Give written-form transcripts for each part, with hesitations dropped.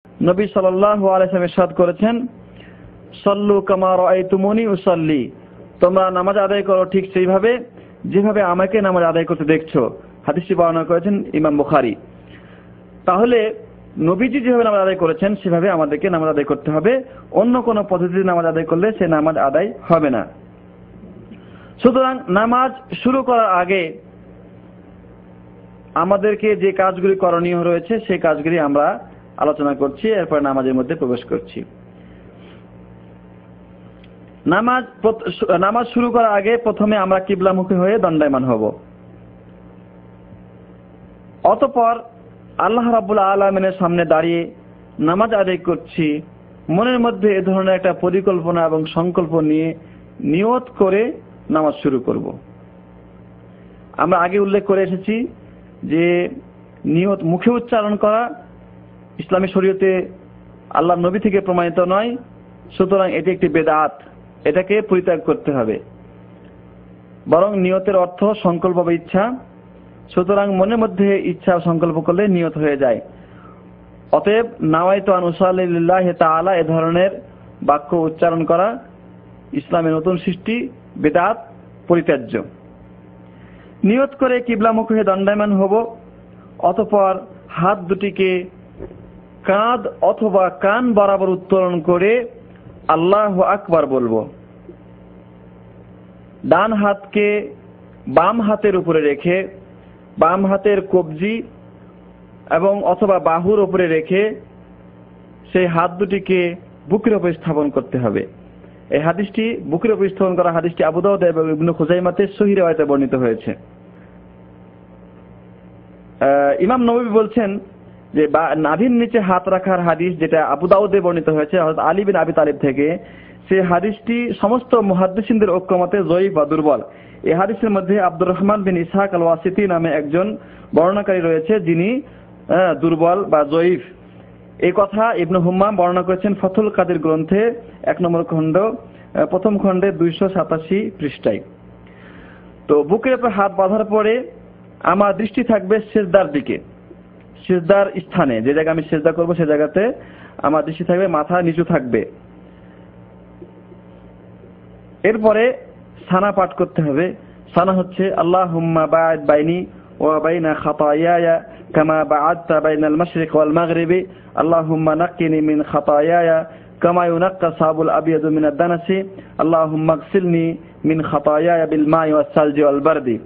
নবী সাল্লাল্লাহু আলাইহি ওয়াসাল্লাম ইরশাদ করেছেন, সাল্লু কামা রাআইতুমুনি উসাল্লি, তোমরা নামাজ আদায় করো ঠিক সেইভাবে যেভাবে আমাকে নামাজ আদায় করতে দেখছো। হাদিসটি বর্ণনা করেছেন ইমাম বুখারী। তাহলে নবীজি যেভাবে নামাজ আদায় করেছেন সেভাবে আমাদেরকে নামাজ আদায় করতে হবে। অন্য কোনো পদ্ধতিতে নামাজ আদায় করলে সে নামাজ আদায় হবে না। সুতরাং নামাজ শুরু করার আগে আমাদেরকে যে কাজগুলি করণীয় রয়েছে সেই কাজগুলি আমরা আলোচনা করছি, এরপর নামাজের মধ্যে প্রবেশ করছি। নামাজ শুরু করার আগে প্রথমে আমরা কিবলামুখী হয়ে দণ্ডায়মান হব। অতঃপর আল্লাহ রাব্বুল আলামিনের সামনে দাঁড়িয়ে নামাজ আদায় করছি, মনের মধ্যে এ ধরনের একটা পরিকল্পনা এবং সংকল্প নিয়ে নিয়ত করে নামাজ শুরু করব। আমরা আগে উল্লেখ করে এসেছি যে নিয়ত মুখে উচ্চারণ করা ইসলামী শরীয়তে আল্লাহর নবী থেকে প্রমাণিত নয়, সুতরাং এটি একটি বেদাত, এটাকে পরিত্যাগ করতে হবে। বরং নিয়তের অর্থ সংকল্প বা ইচ্ছা, সুতরাং মনের মধ্যে ইচ্ছা সংকল্প করলে নিয়ত হয়ে যায়। অতএব নাওয়াইতু আন উসাল্লি লিল্লাহি তাআলা এ ধরনের বাক্য উচ্চারণ করা ইসলামের নতুন সৃষ্টি, বেদাত, পরিত্যাজ্য। নিয়ত করে কিবলামুখী হয়ে দণ্ডায়মান হব। অতঃপর হাত দুটিকে কাঁধ অথবা কান বরাবর উত্তোলন করে আল্লাহু আকবার বলবো। ডান হাতকে বাম হাতের উপরে রেখে বাম হাতের কবজি এবং অথবা বাহুর উপরে রেখে সেই হাত দুটিকে বুকের উপর স্থাপন করতে হবে। এই হাদিসটি বুকের উপর স্থাপন করা হাদিসটি আবু দাউদ এবং ইবনে খুজাইমাতে সহিহ riwayate বর্ণিত হয়েছে। ইমাম নববী বলছেন যে নাভির নিচে হাত রাখার হাদিস যেটা আবু দাউদে বর্ণিত হয়েছে হযরত আলী বিন আবি তালিব থেকে, সেই হাদিসটি সমস্ত মুহাদ্দিসিনদের ঐক্যমতে যঈফ বা দুর্বল। এই হাদিসের মধ্যে আব্দুর রহমান বিন ইসহাক আল ওয়াসিতি নামে একজন বর্ণনাকারী রয়েছে যিনি দুর্বল বা যঈফ। এই কথা ইবনে হুম্মাম বর্ণনা করেছেন ফথুল কাদির গ্রন্থে 1 নম্বর খণ্ড প্রথম খণ্ডে 287 পৃষ্ঠায়। তো বুকের উপর হাত বাঁধার পরে আমার দৃষ্টি থাকবে সিজদার দিকে, সিজদার স্থানে, যে জায়গায় আমি সিজদা করব সেই জায়গাতে আমার দৃষ্টি থাকবে, মাথা নিচু থাকবে। এরপরে সানা পাঠ করতে হবে। সানা হচ্ছে আল্লাহুম্মা বা'দ বাইনি ওয়া বাইনা খাতায়ায়া কামা বা'আদতা বাইনাল মাশরিক ওয়াল মাগরিবি আল্লাহুম্মা নাক্কিনি মিন খাতায়ায়া কামা ইউনাক্কা সাবুল আবিয়াদু মিনাদ দানাসি আল্লাহুম্মা ইগসিলনি মিন খাতায়ায়া বিল মা'i ওয়াস সালজি ওয়াল বারদি।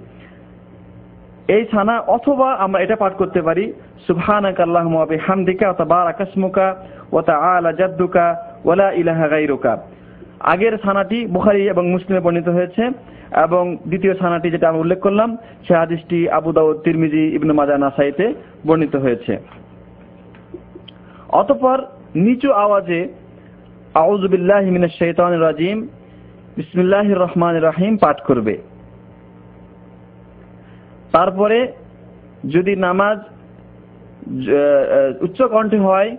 এই সানা অথবা আমরা এটা পাঠ করতে পারি সুবহানাকা আল্লাহুম্মা ওয়া বিহামদিকা ওয়া তাবারাকা ইসমুকা ওয়া তাআলা জাদ্দুকা ওয়া লা ইলাহা গায়রুকা। আগের সানাটি বুখারী এবং মুসলিমে বর্ণিত হয়েছে এবং দ্বিতীয় সানাটি যেটা আমি উল্লেখ করলাম সে হাদিসটি আবু দাউদ, তিরমিজি, ইবনে মাজাহ, নাসাইতে বর্ণিত হয়েছে। অতঃপর নিচু আওয়াজে আউযু বিল্লাহি মিনাশ শাইতানির রাজিম বিসমিল্লাহির রহমানির রহিম পাঠ করবে। তারপরে যদি নামাজ উচ্চ কণ্ঠে হয়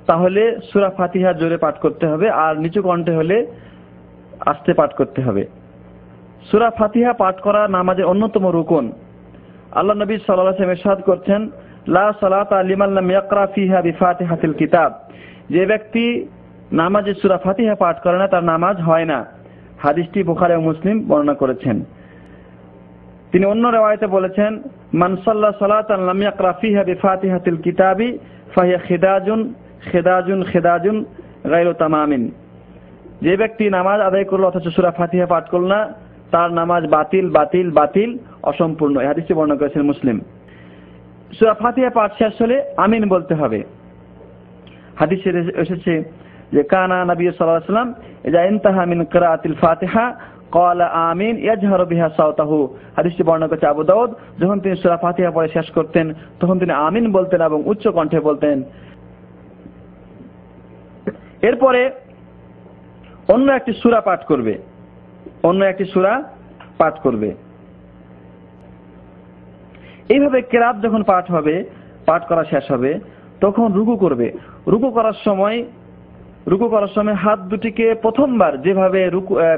তাহলে সূরা ফাতিহা জোরে পাঠ করতে হবে, আর নিচু কণ্ঠে হলে আস্তে পাঠ করতে হবে। সূরা ফাতিহা পাঠ করা নামাজের অন্যতম রুকন। আল্লাহ নবী সাল্লাল্লাহু আলাইহি ওয়াসাল্লাম ইরশাদ করছেন, লা সালাতা লিমান লাম ইয়াকরা ফিহা বিফাতিহাতিল কিতাব, যে ব্যক্তি নামাজে সূরা ফাতিহা পাঠ করে না তার নামাজ হয় না। হাদিসটি বুখারী ও মুসলিম বর্ণনা করেছেন। তিনি অন্য riwayate বলেছেন, মান সাল্লা সালাতান লাম ইয়াকরা ফিহা বিফাতিহাতিল কিতাবি ফাহিয়া খিদাজুন খিদাজুন খিদাজুন গায়রু তামামিন, যে ব্যক্তি নামাজ আদায় করলো অথচ সূরা ফাতিহা পাঠ করল না তার নামাজ বাতিল বাতিল বাতিল, অসম্পূর্ণ। এই হাদিসটি বর্ণনা করেছেন মুসলিম। সূরা ফাতিহা পাঠ শেষ হলে আমিন বলতে হবে। হাদিসে এসেছে যে কানা নবী সাল্লাল্লাহু আলাইহি ওয়াসাল্লাম ইযা ইনতাহা মিন কিরাআতিল ফাতিহা ক্বালা আমিন ইয়াজহারু বিহা সাওতাহু। হাদিসটি বর্ণনা করেছে আবু দাউদ, যখন তিনি সূরা ফাতিহা পড়ে শেষ করতেন তখন তিনি আমিন বলতেন এবং উচ্চ কণ্ঠে বলতেন। এরপরে অন্য একটি সূরা পাঠ করবে, অন্য একটি সূরা পাঠ করবে। এইভাবে কিরাত যখন পাঠ করা শেষ হবে তখন রুকু করবে। রুকু করার সময় হাত দুটিকে প্রথমবার যেভাবে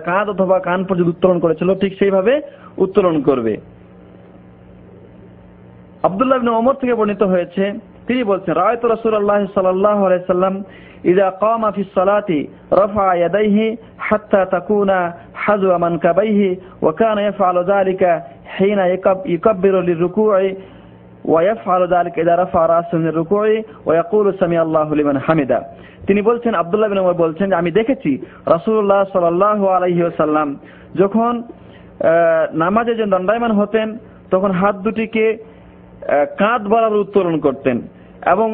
কাঁধ অথবা কান পর্যন্ত উত্তোলন করেছিল ঠিক সেইভাবে উত্তোলন করবে। আব্দুল্লাহ ইবনে ওমর থেকে বর্ণিত হয়েছে তিনি বলছেন রাআইতু রাসূলুল্লাহ সাল্লাল্লাহু আলাইহি সাল্লাম ইযা কামা ফিস সালাতি রাফা ইয়াদাইহি হাত্তা তাকুনা হাযওয়া মানকাবাইহি ওয়া কানা ইয়াফআলু যালিকা হিনা ইকাব্বিরু লিররুকু'i ওয়া ইয়াফআলু যালিকা ইযা রাফা রাসাহু মিনার রুকু'i ওয়া ইয়াকুলু সামিআল্লাহু লিমান হামিদা। তিনি বলছেন, আব্দুল্লাহ ইবনে ওমর বলছেন যে আমি দেখেছি রাসূলুল্লাহ সাল্লাল্লাহু আলাইহি ওয়াসাল্লাম যখন নামাজে যে দণ্ডায়মান হতেন তখন হাত দুটিকে কাঁধ বরাবর উত্তোলন করতেন, এবং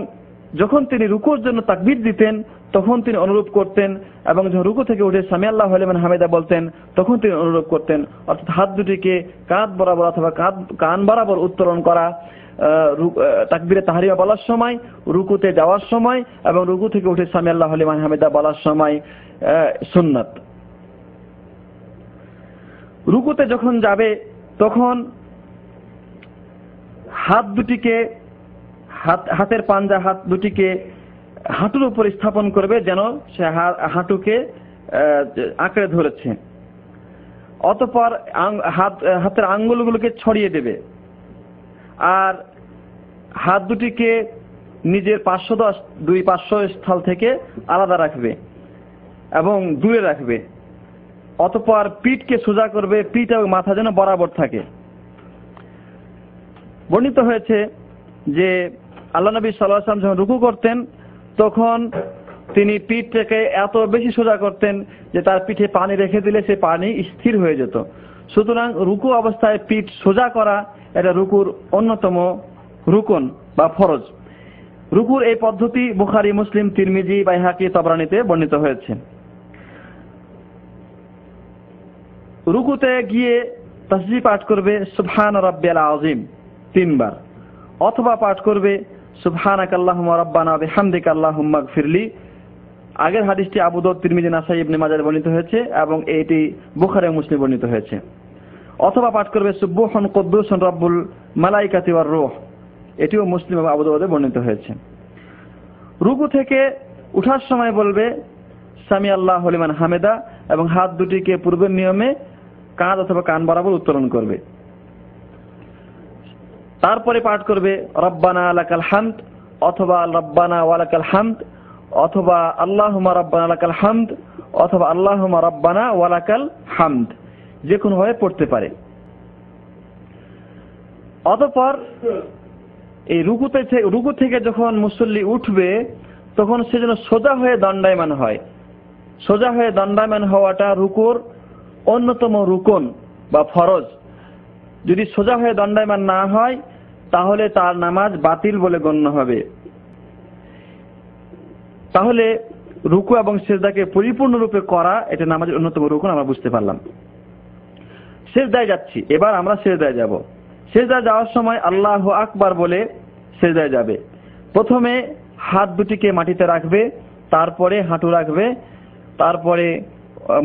যখন তিনি রুকুর জন্য তাকবীর দিতেন তখন তিনি অনুরূপ করতেন, এবং যখন রুকু থেকে উঠে সামিআল্লাহু লিমান হামিদা বলতেন তখন তিনি অনুরূপ করতেন। অর্থাৎ হাত দুটিকে কাঁধ বরাবর অথবা কান বরাবর উত্তোলন করা তাকবীরে তাহরিমা বলার সময়, রুকুতে যাওয়ার সময় এবং রুকু থেকে উঠে সামিআল্লাহু লিমান হামিদা বলার সময় সুন্নাত। রুকুতে যখন যাবে তখন হাত দুটিকে হাতের পাঞ্জা হাত দুটিকে হাঁটুর উপর স্থাপন করবে যেন সে হাঁটুকে আঁকড়ে ধরেছে। অতঃপর হাতের আঙ্গুলগুলোকে ছড়িয়ে দেবে আর হাত দুটিকে নিজের দুই পার্শ্বস্থল থেকে আলাদা রাখবে এবং দূরে রাখবে। অতঃপর পিঠকে সোজা করবে, পিঠ এবং মাথা যেন বরাবর থাকে। বর্ণিত হয়েছে যে আল্লাহ নবী সাল্লাল্লাহু আলাইহি ওয়াসাল্লাম যখন রুকু করতেন তখন তিনি পিঠটাকে এত বেশি সোজা করতেন যে তার পিঠে পানি রেখে দিলে সে পানি স্থির হয়ে যেত। সুতরাং রুকু অবস্থায় পিঠ সোজা করা এটা রুকুর অন্যতম রুকন বা ফরজ। রুকুর এই পদ্ধতি বুখারী, মুসলিম, তিরমিজি, বাইহাকি, তাবরানীতে বর্ণিত হয়েছে। রুকুতে গিয়ে তাসবিহ পাঠ করবে সুবহান রাব্বিয়াল আযীম 3 বার, অথবা পাঠ করবে সুবহানাকাল্লাহুম্মা রাব্বানা বিহামদিকা আল্লাহুম্মা গফিরলি। আগের হাদিসটি আবু দাউদ, তিরমিজি, নাসাঈ, ইবনে মাজাহ বর্ণিত হয়েছে এবং এটি বুখারী ও মুসলিম বর্ণিত হয়েছে। অথবা পাঠ করবে সুবহান কুদ্দুসুন রাব্বুল মালাইকাতি ওয়ার রূহ, এটিও মুসলিম এবং আবু দাউদে বর্ণিত হয়েছে। রুকু থেকে উঠার সময় বলবে সামিআল্লাহু লিমান হামিদা এবং হাত দুটিকে পূর্বের নিয়মে কাঁধ অথবা কান বরাবর উত্তোলন করবে। তারপরে পাঠ করবে রব্বানা লাকাল হামদ অথবা রব্বানা ওয়ালাকাল হামদ অথবা আল্লাহুম্মা রব্বানা লাকাল হামদ অথবা আল্লাহুম্মা রব্বানা ওয়ালাকাল হামদ, যে কোনো ভাবে পড়তে পারে। অতঃপর এই রুকু থেকে যখন মুসল্লি উঠবে তখন সে যেন সোজা হয়ে দণ্ডায়মান হয়। সোজা হয়ে দণ্ডায়মান হওয়াটা রুকুর অন্যতম রুকন বা ফরজ। যদি সোজা হয়ে দণ্ডায়মান না হয় তাহলে তার নামাজ বাতিল বলে গণ্য হবে। তাহলে রুকু এবং সিজদাকে পরিপূর্ণরূপে করা এটা নামাজের অন্যতম রুকন, আমরা বুঝতে পারলাম। সিজদায় যাচ্ছি, এবার আমরা সিজদায় যাব। সিজদায় যাওয়ার সময় আল্লাহু আকবার বলে সিজদায় যাবে। প্রথমে হাত দুটিকে মাটিতে রাখবে, তারপরে হাঁটু রাখবে, তারপরে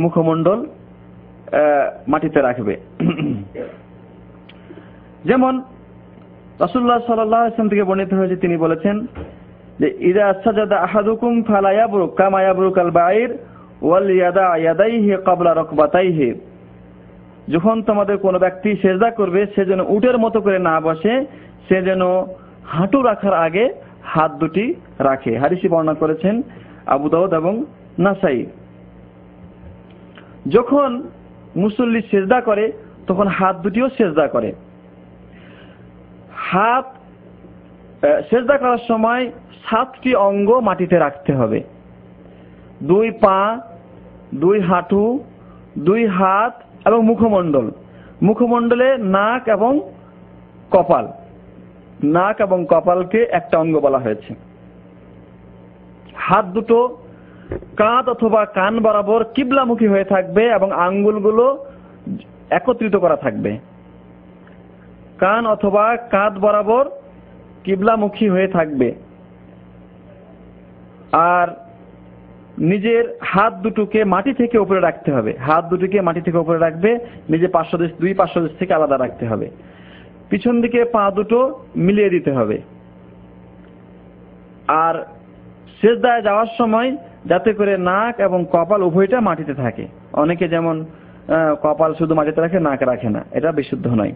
মুখমণ্ডল মাটিতে রাখবে। যেমন রাসূলুল্লাহ সাল্লাল্লাহু আলাইহি ওয়াসাল্লাম থেকে বর্ণিত হয়েছে, তিনি বলেছেন যে ইযা সাজাদা আহাদুকুম ফালা ইয়াবরুক কামা ইয়াবরুকাল বাঈর ওয়াল ইয়াদা ইয়াদাইহি ক্বাবলা রাকবাতাইহি। যখন তোমাদের কোনো ব্যক্তি সিজদা করবে সে যেন উটের মতো করে না বসে, সে যেন হাঁটু রাখার আগে হাত দুটি রাখে। হাদিসটি বর্ণনা করেছেন আবু দাউদ এবং নাসাঈ। যখন মুসল্লি সিজদা করে তখন হাত দুটিও সিজদা করে। হাত সিজদা করার সময় 7টি অঙ্গ মাটিতে রাখতে হবে। 2 পা, 2 হাঁটু, 2 হাত এবং মুখমণ্ডল। মুখমণ্ডলে নাক এবং কপাল। নাক এবং কপালকে একটা অঙ্গ বলা হয়েছে। হাত দুটো কাঁধ অথবা কান বরাবর কিবলামুখী হয়ে থাকবে এবং আঙ্গুলগুলো একত্রিত করা থাকবে। কান অথবা কাঁধ বরাবর কিবলামুখী হয়ে থাকবে। আর নিজের হাত দুটোকে মাটি থেকে উপরে রাখতে হবে। হাত দুটোকে মাটি থেকে উপরে রাখবে, নিজের দুই পার্শ্বদেশ থেকে আলাদা রাখতে হবে। পিছন দিকে পা দুটো মিলিয়ে দিতে হবে। আর সিজদায় যাওয়ার সময় যাতে করে নাক এবং কপাল উভয়টা মাটিতে থাকে। অনেকে যেমন কপাল শুধু মাটিতে রাখে, নাক রাখে না, এটা বিশুদ্ধ নয়।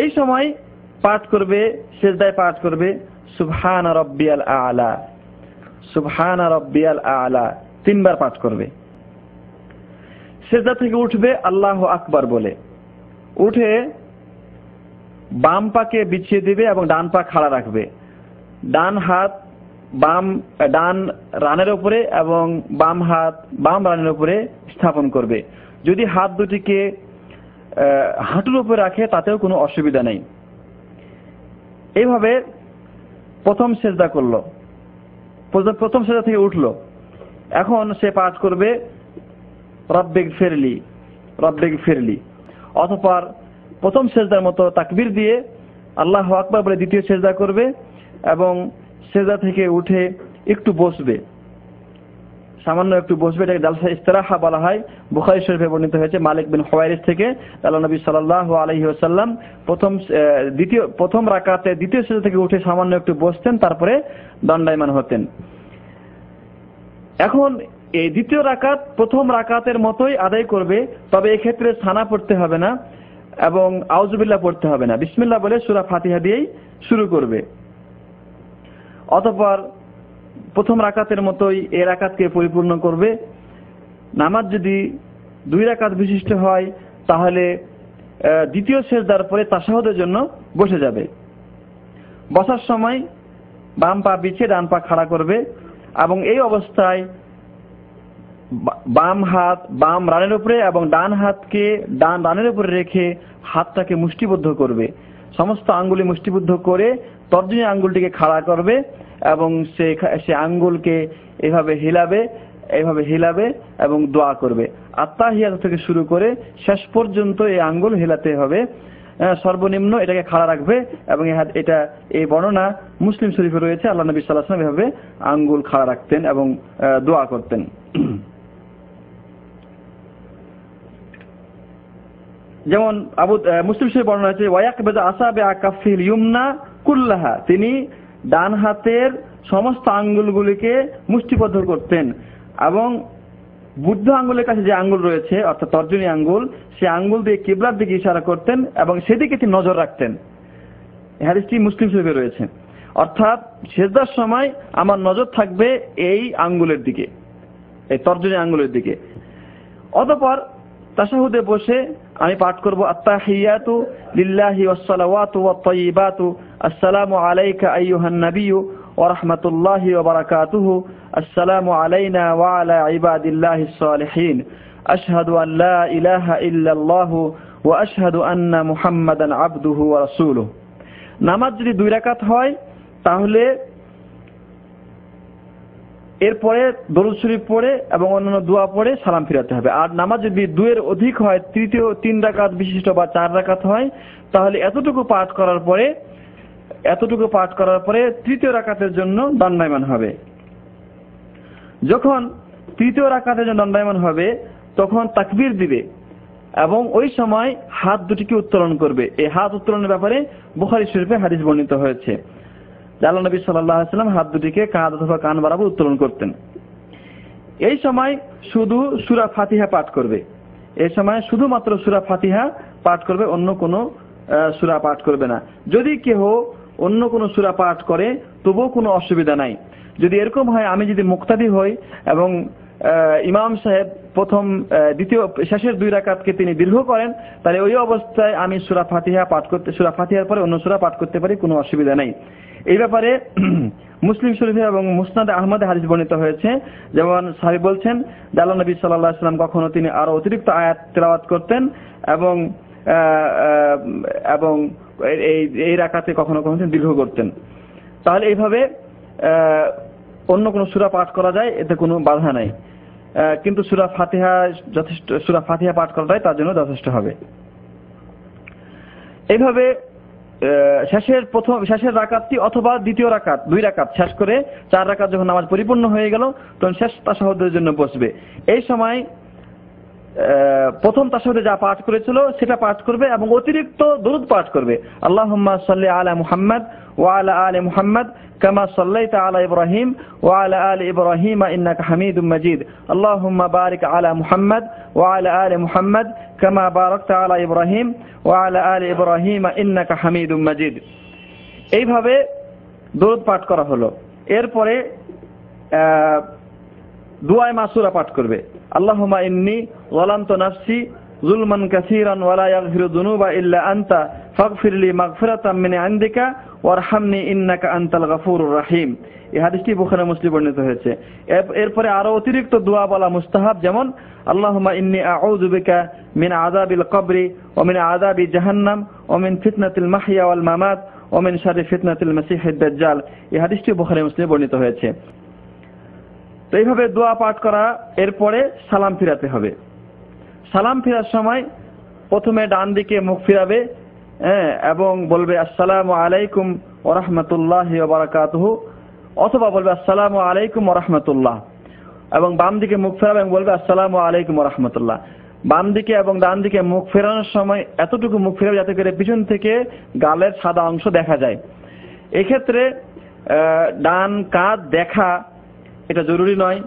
এই সময় পাঠ করবে, সিজদায় পাঠ করবে সুবহানা রাব্বিয়াল আ'লা, সুবহানা রাব্বিয়াল আ'লা 3 বার পাঠ করবে। সিজদা থেকে উঠবে আল্লাহু আকবার বলে, উঠে বাম পাকে বিছিয়ে দিবে এবং ডান পা খাড়া রাখবে। ডান হাত ডান রানের উপরে এবং বাম হাত বাম রানের উপরে স্থাপন করবে। যদি হাত দুটিকে হাঁটুর উপরে রাখে তাতেও কোনো অসুবিধা নেই। এইভাবে প্রথম সিজদা করলো, প্রথম সিজদা থেকে উঠলো। এখন সে পাঠ করবে রব্বিগফিরলি, রব্বিগফিরলি। অতঃপর প্রথম সিজদার মতো তাকবীর দিয়ে আল্লাহু আকবার বলে দ্বিতীয় সিজদা করবে এবং সিজদা থেকে উঠে একটু বসবে, সামান্য একটু বসবে। এটাকে জালসা ইস্তিরাহা বলা হয়। বুখারী শরীফে বর্ণিত হয়েছে মালিক বিন হুওয়াইরিস থেকে, আল্লাহর নবী সাল্লাল্লাহু আলাইহি ওয়াসাল্লাম প্রথম রাকাতে দ্বিতীয় সিজদা থেকে উঠে সামান্য একটু বসতেন, তারপরে দণ্ডায়মান হতেন। এখন এই দ্বিতীয় রাকাত প্রথম রাকাতের মতোই আদায় করবে, তবে এই ক্ষেত্রে সানা পড়তে হবে না এবং আউযুবিল্লাহ পড়তে হবে না। বিসমিল্লাহ বলে সূরা ফাতিহা দিয়েই শুরু করবে। অতঃপর প্রথম রাকাতের মতোই এই রাকাতকে পরিপূর্ণ করবে। নামাজ যদি 2 রাকাত বিশিষ্ট হয় তাহলে দ্বিতীয় সিজদার পরে তাশাহুদের জন্য বসে যাবে। বসার সময় বাম পা বিছিয়ে ডান পা খাড়া করবে এবং এই অবস্থায় বাম হাত বাম রানের উপরে এবং ডান হাতকে ডান রানের উপরে রেখে হাতটাকে মুষ্টিবদ্ধ করবে। সমস্ত আঙ্গুলি মুষ্টিবদ্ধ করে তর্জনী আঙ্গুলটিকে খাড়া করবে এবং সে আঙ্গুলকে এভাবে হিলাবে এবং দোয়া করবে। আত্তাহিয়াত থেকে শুরু করে শেষ পর্যন্ত এই আঙ্গুল হিলাতে হবে। সর্বনিম্ন এটাকে খাড়া রাখবে এবং এই বর্ণনা মুসলিম শরীফে রয়েছে। আল্লাহ নবী সাল্লাল্লাহু আলাইহি ওয়াসাল্লাম এভাবে আঙ্গুল খাড়া রাখতেন এবং দোয়া করতেন। যেমন মুসলিম শরীফে বর্ণনা আছে ওয়ায়াকবিযু আসাবিআ কাফিল ইউমনা কুল্লাহা, তিনি ডান হাতের সমস্ত আঙ্গুলগুলিকে মুষ্টিবদ্ধ করতেন এবং বুদ্ধ আঙ্গুলের কাছে যে আঙ্গুল রয়েছে অর্থাৎ তর্জনী আঙ্গুল, সে আঙ্গুল দিয়ে কিবলার দিকে ইশারা করতেন এবং সেদিকে তিনি নজর রাখতেন। হাদিসটি মুসলিম শরীফে রয়েছে। অর্থাৎ সিজদার সময় আমার নজর থাকবে এই আঙ্গুলের দিকে, এই তর্জনী আঙ্গুলের দিকে। অতঃপর তাশাহুদে বসে আমি পাঠ করব আত্তাহিয়াতু লিল্লাহি ওয়াস সালাওয়াতু ওয়াত তাইয়্যিবাতু আসসালামু আলাইকা আইয়ুহান নাবিয়্যু ওয়া রাহমাতুল্লাহি ওয়া বারাকাতুহু আসসালামু আলাইনা ওয়া আলা ইবাদিল্লাহিস সালিহিন আশহাদু আন লা ইলাহা ইল্লাল্লাহু ওয়া আশহাদু আন্না মুহাম্মাদান আবদুহু ওয়া রাসূলুহু। নামাজ যদি 2 রাকাত হয় তাহলে এরপরে দরুদ শরীফ পড়ে এবং অন্যান্য দোয়া পড়ে সালাম ফিরাতে হবে। আর নামাজ যদি 2 এর অধিক হয়, তৃতীয় 3 রাকাত বিশিষ্ট বা 4 রাকাত হয়, তাহলে এতটুকু পাঠ করার পরে তৃতীয় রাকাতের জন্য দণ্ডায়মান হবে। যখন তৃতীয় রাকাতের জন্য দণ্ডায়মান হবে তখন তাকবীর দিবে এবং ওই সময় হাত দুটিকে উত্তোলন করবে। এই হাত উত্তোলনের ব্যাপারে বুখারী শরীফে হাদিস বর্ণিত হয়েছে। আল্লাহর নবী সাল্লাল্লাহু আলাইহি ওয়াসাল্লাম হাত দুটিকে কাঁধ অথবা কান বরাবর উত্তোলন করতেন। এই সময় শুধু সূরা ফাতিহা পাঠ করবে। এই সময় শুধুমাত্র সূরা ফাতিহা পাঠ করবে, অন্য কোনো সূরা পাঠ করবে না। যদি কেহ অন্য কোনো সূরা পাঠ করে তবুও কোনো অসুবিধা নাই। যদি এরকম হয় আমি যদি মুক্তাদি হই এবং ইমাম সাহেব শেষের 2 রাকাতকে তিনি দীর্ঘ করেন, তাহলে ওই অবস্থায় আমি সূরা ফাতিহার পরে অন্য সূরা পাঠ করতে পারি, কোনো অসুবিধা নাই। এই ব্যাপারে মুসলিম শরীফে এবং মুসনাদে আহমদে হাদিস বর্ণিত হয়েছে। যেমন সাহাবী বলছেন যে আল্লাহর নবী সাল্লাল্লাহু আলাইহি ওয়াসাল্লাম কখনো তিনি আরো অতিরিক্ত আয়াত তেলাওয়াত করতেন এবং এই রাকাতে কখনো তিনি দীর্ঘ করতেন। তাহলে এইভাবে অন্য কোনো সূরা পাঠ করা যায়, এতে কোনো বাধা নাই। কিন্তু সূরা ফাতিহা পাঠ করাটাই তার জন্য যথেষ্ট হবে। এইভাবে শেষের রাকাতটি অথবা দ্বিতীয় রাকাত 2 রাকাত শেষ করে 4 রাকাত যখন নামাজ পরিপূর্ণ হয়ে গেল তখন শেষ তাশাহুদের জন্য বসবে। এই সময় প্রথম তাশাহুদে যা পাঠ করেছিল সেটা পাঠ করবে এবং অতিরিক্ত দরুদ পাঠ করবে। আল্লাহুম্মা সাল্লি আলা মুহাম্মাদ ওয়া আলা আলি মুহাম্মাদ কামা সাল্লাইতা আলা ইব্রাহিম ওয়া আলা আলি ইব্রাহিম ইন্নাকা হামিদুম মাজিদ। আল্লাহুম্মা বারিক আলা মুহাম্মাদ ওয়া আলা আলি মুহাম্মাদ কামা বারাকতা আলা ইব্রাহিম ওয়া আলা আলি ইব্রাহিম ইন্নাকা হামিদুম মাজিদ। এইভাবে দরুদ পাঠ করা হলো, এরপরে দুআয়ে মাসুরা পাঠ করবে। আল্লাহুম্মা ইন্নী যালামতু নাফসি যুলমান কাসীরান ওয়া লা ইয়াগফিরু যুনুবা ইল্লা আনতা ফাগফিরলি মাগফিরাতাম মিন ইনদিকা ওয়ারহামনি ইন্নাকা আনতাল গফুরুর রহিম। এই হাদিসটি বুখারী মুসলিম বর্ণিত হয়েছে। এরপরে আরো অতিরিক্ত দোয়া বলা মুস্তাহাব, যেমন আল্লাহুম্মা ইন্নী আউযু বিকা মিন আযাবিল কবরি ওয়া মিন আযাবি জাহান্নাম ওয়া মিন ফিতনাতিল মাহইয়া ওয়াল মামাত ওয়া মিন শাররি ফিতনাতিল মাসীহিদ দাজ্জাল। এই হাদিসটি বুখারী মুসলিম বর্ণিত হয়েছে। তো এইভাবে দোয়া পাঠ করা, এরপরে সালাম ফিরাতে হবে। সালাম ফেরার সময় প্রথমে ডান দিকে মুখ ফিরাবে এবং বলবে আসসালামু আলাইকুম ওয়া রাহমাতুল্লাহি ওয়া বারাকাতুহু, অথবা বলবে আসসালামু আলাইকুম ওয়া রাহমাতুল্লাহ, এবং বাম দিকে মুখ ফেরাবে এবং বলবে আসসালামু আলাইকুম ওয়া রাহমাতুল্লাহ। বাম দিকে এবং ডান দিকে মুখ ফেরানোর সময় এতটুকু মুখ ফেরাবে যাতে করে পিছন থেকে গালের সাদা অংশ দেখা যায়। এক্ষেত্রে ডান কাঁধ দেখা এটা জরুরি নয়,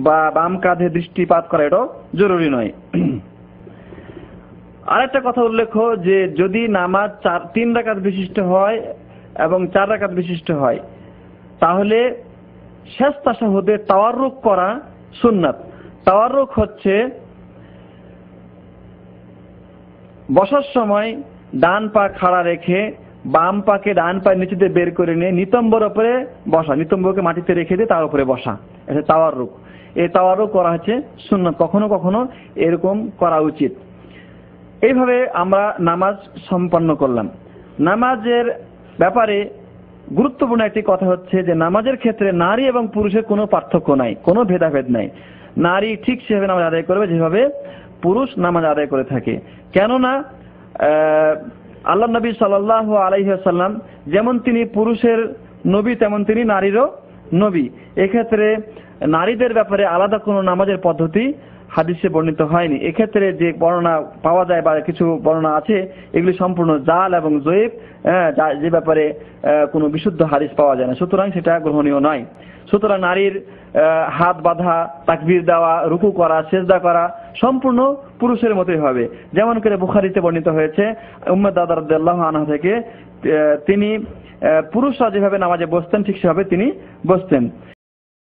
বা বাম কাঁধে দৃষ্টিপাত করা এটাও জরুরি নয়। আরেকটা কথা উল্লেখ্য যে যদি নামাজ 3 রাকাত বিশিষ্ট হয় এবং 4 রাকাত বিশিষ্ট হয়, তাহলে শেষ তাশাহুদে তাওয়াররুক করা সুন্নাত। তাওয়াররুক হচ্ছে বসার সময় ডান পা খাড়া রেখে বাম পাকে ডান পায়ের নিচে দিয়ে বের করে নিয়ে নিতম্বর উপরে বসা, নিতম্বরকে মাটিতে রেখে দিয়ে তার উপরে বসা, এটা তাওয়াররুক। এই তাওয়াররুক করা হচ্ছে সুন্নাত, কখনো কখনো এরকম করা উচিত। এইভাবে আমরা নামাজ সম্পন্ন করলাম। নামাজের ব্যাপারে গুরুত্বপূর্ণ একটি কথা হচ্ছে যে নামাজের ক্ষেত্রে নারী এবং পুরুষের কোনো পার্থক্য নাই, কোনো ভেদাভেদ নাই। নারী ঠিক সেভাবে নামাজ আদায় করবে যেভাবে পুরুষ নামাজ আদায় করে থাকে। কেননা আল্লাহ নবী সাল্লাল্লাহু আলাইহি ওয়াসাল্লাম যেমন তিনি পুরুষের নবী তেমন তিনি নারীরও নবী। এক্ষেত্রে নারীদের ব্যাপারে আলাদা কোনো নামাজের পদ্ধতি হাদিসে বর্ণিত হয়নি। এক্ষেত্রে যে বর্ণনা পাওয়া যায় বা কিছু বর্ণনা আছে এগুলি সম্পূর্ণ জাল এবং জয়ীফ, যে ব্যাপারে কোনো বিশুদ্ধ হাদিস পাওয়া যায় না, সুতরাং সেটা গ্রহণীয় নয়। সুতরাং নারীর হাত বাঁধা, তাকবীর দেওয়া, রুকু করা, সেজদা করা সম্পূর্ণ পুরুষের মতোই হবে। যেমন করে বুখারীতে বর্ণিত হয়েছে উম্মে দারদা রাদিয়াল্লাহু আনহা থেকে, তিনি পুরুষরা যেভাবে নামাজে বসতেন ঠিক সেভাবে তিনি বসতেন।